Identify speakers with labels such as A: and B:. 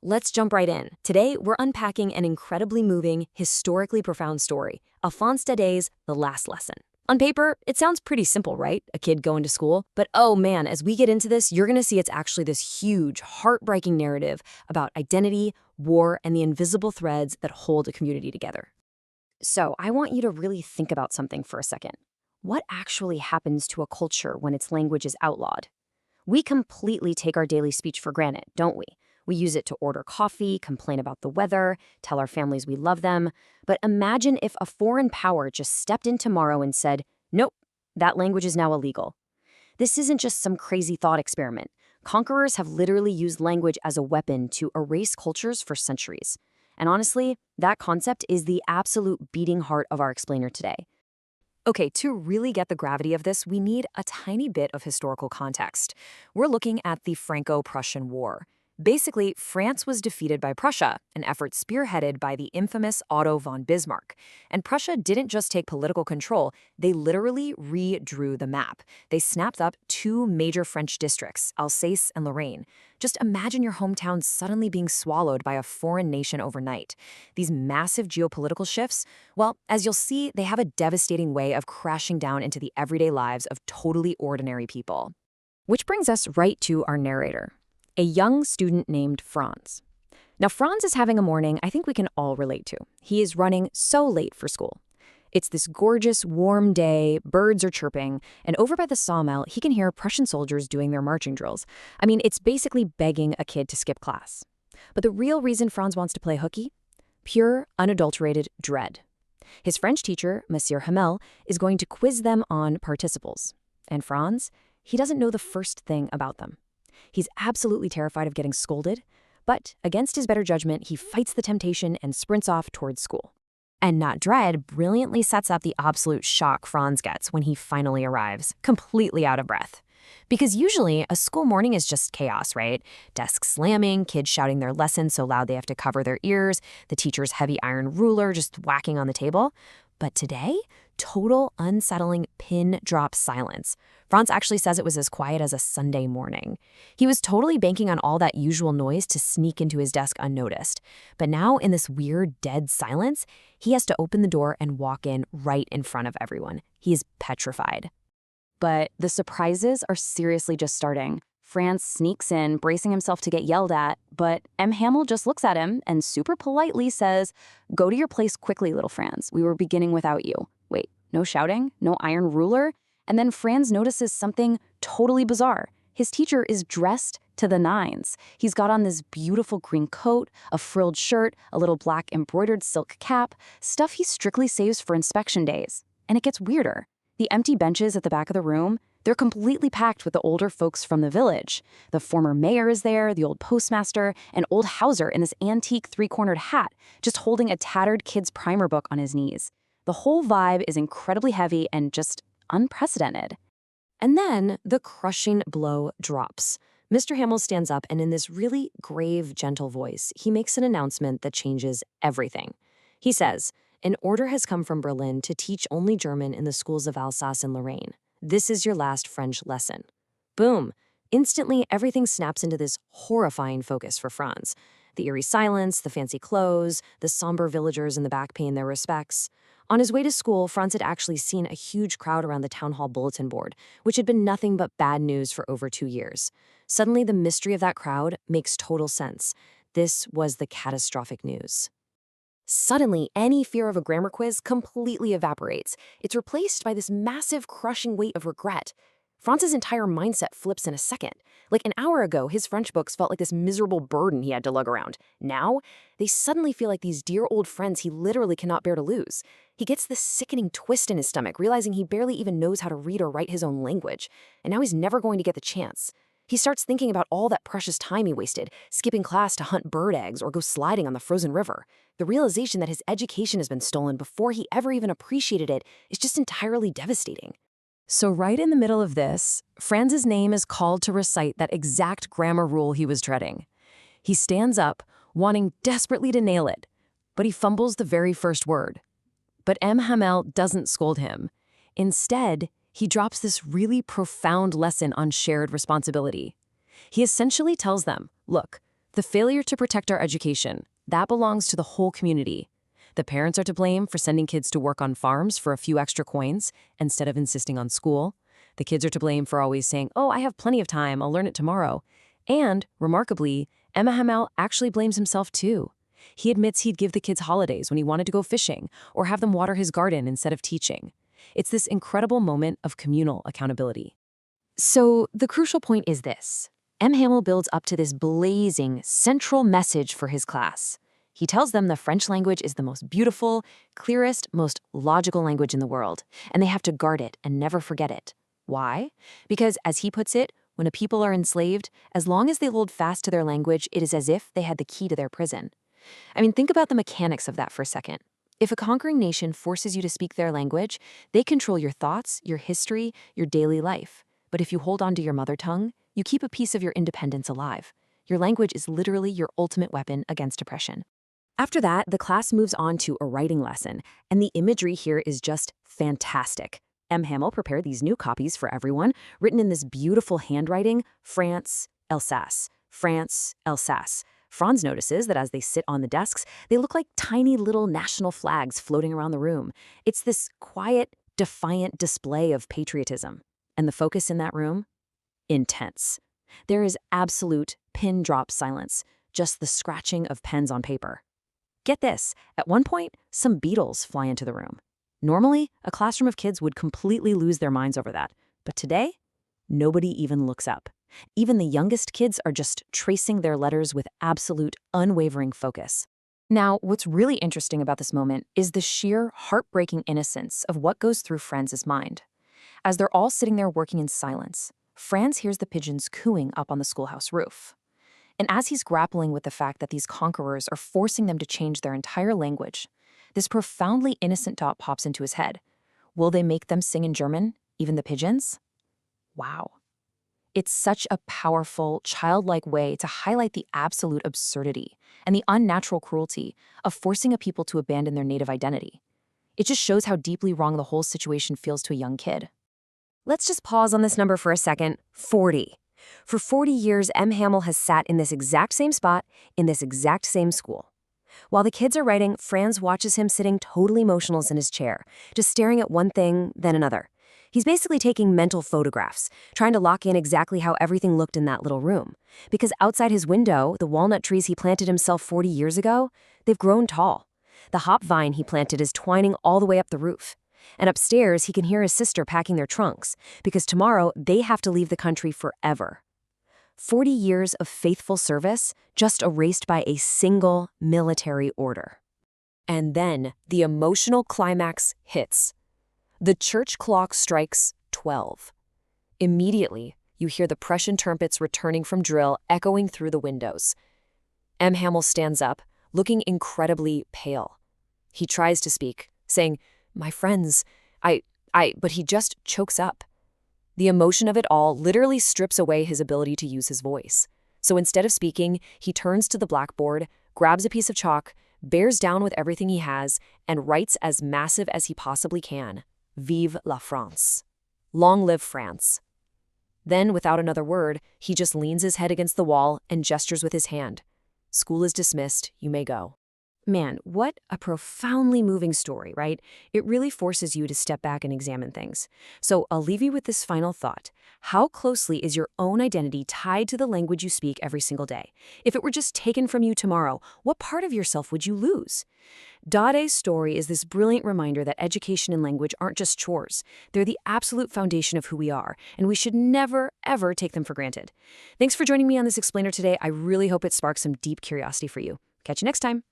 A: Let's jump right in. Today, we're unpacking an incredibly moving, historically profound story, Alphonse Daudet's The Last Lesson. On paper, it sounds pretty simple, right? A kid going to school. But oh man, as we get into this, you're going to see it's actually this huge, heartbreaking narrative about identity, war, and the invisible threads that hold a community together. So I want you to really think about something for a second. What actually happens to a culture when its language is outlawed? We completely take our daily speech for granted, don't we? We use it to order coffee, complain about the weather, tell our families we love them. But imagine if a foreign power just stepped in tomorrow and said, nope, that language is now illegal. This isn't just some crazy thought experiment. Conquerors have literally used language as a weapon to erase cultures for centuries. And honestly, that concept is the absolute beating heart of our explainer today. Okay, to really get the gravity of this, we need a tiny bit of historical context. We're looking at the Franco-Prussian War. Basically, France was defeated by Prussia, an effort spearheaded by the infamous Otto von Bismarck. And Prussia didn't just take political control, they literally redrew the map. They snapped up two major French districts, Alsace and Lorraine. Just imagine your hometown suddenly being swallowed by a foreign nation overnight. These massive geopolitical shifts, well, as you'll see, they have a devastating way of crashing down into the everyday lives of totally ordinary people. Which brings us right to our narrator, a young student named Franz. Now, Franz is having a morning I think we can all relate to. He is running so late for school. It's this gorgeous, warm day, birds are chirping, and over by the sawmill, he can hear Prussian soldiers doing their marching drills. I mean, it's basically begging a kid to skip class. But the real reason Franz wants to play hooky? Pure, unadulterated dread. His French teacher, Monsieur Hamel, is going to quiz them on participles. And Franz, he doesn't know the first thing about them. He's absolutely terrified of getting scolded, but against his better judgment, he fights the temptation and sprints off towards school. And Not Dread brilliantly sets up the absolute shock Franz gets when he finally arrives, completely out of breath. Because usually, a school morning is just chaos, right? Desks slamming, kids shouting their lessons so loud they have to cover their ears, the teacher's heavy iron ruler just whacking on the table. But today, total unsettling pin-drop silence. Franz actually says it was as quiet as a Sunday morning. He was totally banking on all that usual noise to sneak into his desk unnoticed. But now, in this weird, dead silence, he has to open the door and walk in right in front of everyone. He is petrified. But the surprises are seriously just starting. Franz sneaks in, bracing himself to get yelled at, but Hamel just looks at him and super politely says, "Go to your place quickly, little Franz. We were beginning without you." Wait, no shouting? No iron ruler? And then Franz notices something totally bizarre. His teacher is dressed to the nines. He's got on this beautiful green coat, a frilled shirt, a little black embroidered silk cap, stuff he strictly saves for inspection days. And it gets weirder. The empty benches at the back of the room, they're completely packed with the older folks from the village. The former mayor is there, the old postmaster, and old Hauser in this antique three-cornered hat, just holding a tattered kid's primer book on his knees. The whole vibe is incredibly heavy and just unprecedented. And then the crushing blow drops. Mr. Hamel stands up and in this really grave, gentle voice, he makes an announcement that changes everything. He says, "An order has come from Berlin to teach only German in the schools of Alsace and Lorraine. This is your last French lesson." Boom! Instantly, everything snaps into this horrifying focus for Franz. The eerie silence, the fancy clothes, the somber villagers in the back paying their respects. On his way to school, Franz had actually seen a huge crowd around the town hall bulletin board, which had been nothing but bad news for over 2 years. Suddenly, the mystery of that crowd makes total sense. This was the catastrophic news. Suddenly, any fear of a grammar quiz completely evaporates. It's replaced by this massive, crushing weight of regret. Franz's entire mindset flips in a second. Like an hour ago, his French books felt like this miserable burden he had to lug around. Now, they suddenly feel like these dear old friends he literally cannot bear to lose. He gets this sickening twist in his stomach, realizing he barely even knows how to read or write his own language. And now he's never going to get the chance. He starts thinking about all that precious time he wasted, skipping class to hunt bird eggs or go sliding on the frozen river. The realization that his education has been stolen before he ever even appreciated it is just entirely devastating. So right in the middle of this, Franz's name is called to recite that exact grammar rule he was dreading. He stands up, wanting desperately to nail it, but he fumbles the very first word. But Hamel doesn't scold him. Instead, he drops this really profound lesson on shared responsibility. He essentially tells them, look, The failure to protect our education, that belongs to the whole community. The parents are to blame for sending kids to work on farms for a few extra coins instead of insisting on school. The kids are to blame for always saying, "Oh, I have plenty of time, I'll learn it tomorrow." And, remarkably, Hamel actually blames himself too. He admits he'd give the kids holidays when he wanted to go fishing or have them water his garden instead of teaching. It's this incredible moment of communal accountability. So, the crucial point is this. Hamel builds up to this blazing, central message for his class. He tells them the French language is the most beautiful, clearest, most logical language in the world, and they have to guard it and never forget it. Why? Because, as he puts it, when a people are enslaved, as long as they hold fast to their language, it is as if they had the key to their prison. I mean, think about the mechanics of that for a second. If a conquering nation forces you to speak their language, they control your thoughts, your history, your daily life. But if you hold on to your mother tongue, you keep a piece of your independence alive. Your language is literally your ultimate weapon against oppression. After that, the class moves on to a writing lesson, and the imagery here is just fantastic. Hamel prepared these new copies for everyone, written in this beautiful handwriting, France, Alsace, France, Alsace. Franz notices that as they sit on the desks, they look like tiny little national flags floating around the room. It's this quiet, defiant display of patriotism. And the focus in that room? Intense. There is absolute pin-drop silence, just the scratching of pens on paper. Get this, at one point, some beetles fly into the room. Normally, a classroom of kids would completely lose their minds over that. But today, nobody even looks up. Even the youngest kids are just tracing their letters with absolute, unwavering focus. Now, what's really interesting about this moment is the sheer, heartbreaking innocence of what goes through Franz's mind. As they're all sitting there working in silence, Franz hears the pigeons cooing up on the schoolhouse roof. And as he's grappling with the fact that these conquerors are forcing them to change their entire language, this profoundly innocent thought pops into his head. Will they make them sing in German, even the pigeons? Wow. It's such a powerful, childlike way to highlight the absolute absurdity and the unnatural cruelty of forcing a people to abandon their native identity. It just shows how deeply wrong the whole situation feels to a young kid. Let's just pause on this number for a second. 40. For 40 years, Hamel has sat in this exact same spot, in this exact same school. While the kids are writing, Franz watches him sitting totally motionless in his chair, just staring at one thing, then another. He's basically taking mental photographs, trying to lock in exactly how everything looked in that little room. Because outside his window, the walnut trees he planted himself 40 years ago, they've grown tall. The hop vine he planted is twining all the way up the roof. And upstairs, he can hear his sister packing their trunks, because tomorrow they have to leave the country forever. 40 years of faithful service just erased by a single military order. And then the emotional climax hits. The church clock strikes 12. Immediately, you hear the Prussian trumpets returning from drill echoing through the windows. Hamel stands up, looking incredibly pale. He tries to speak, saying, "My friends, but he just chokes up. The emotion of it all literally strips away his ability to use his voice. So instead of speaking, he turns to the blackboard, grabs a piece of chalk, bears down with everything he has, and writes as massive as he possibly can, "Vive la France." Long live France. Then, without another word, he just leans his head against the wall and gestures with his hand. School is dismissed, you may go. Man, what a profoundly moving story, right? It really forces you to step back and examine things. So I'll leave you with this final thought. How closely is your own identity tied to the language you speak every single day? If it were just taken from you tomorrow, what part of yourself would you lose? Daudet's story is this brilliant reminder that education and language aren't just chores. They're the absolute foundation of who we are, and we should never, ever take them for granted. Thanks for joining me on this explainer today. I really hope it sparks some deep curiosity for you. Catch you next time.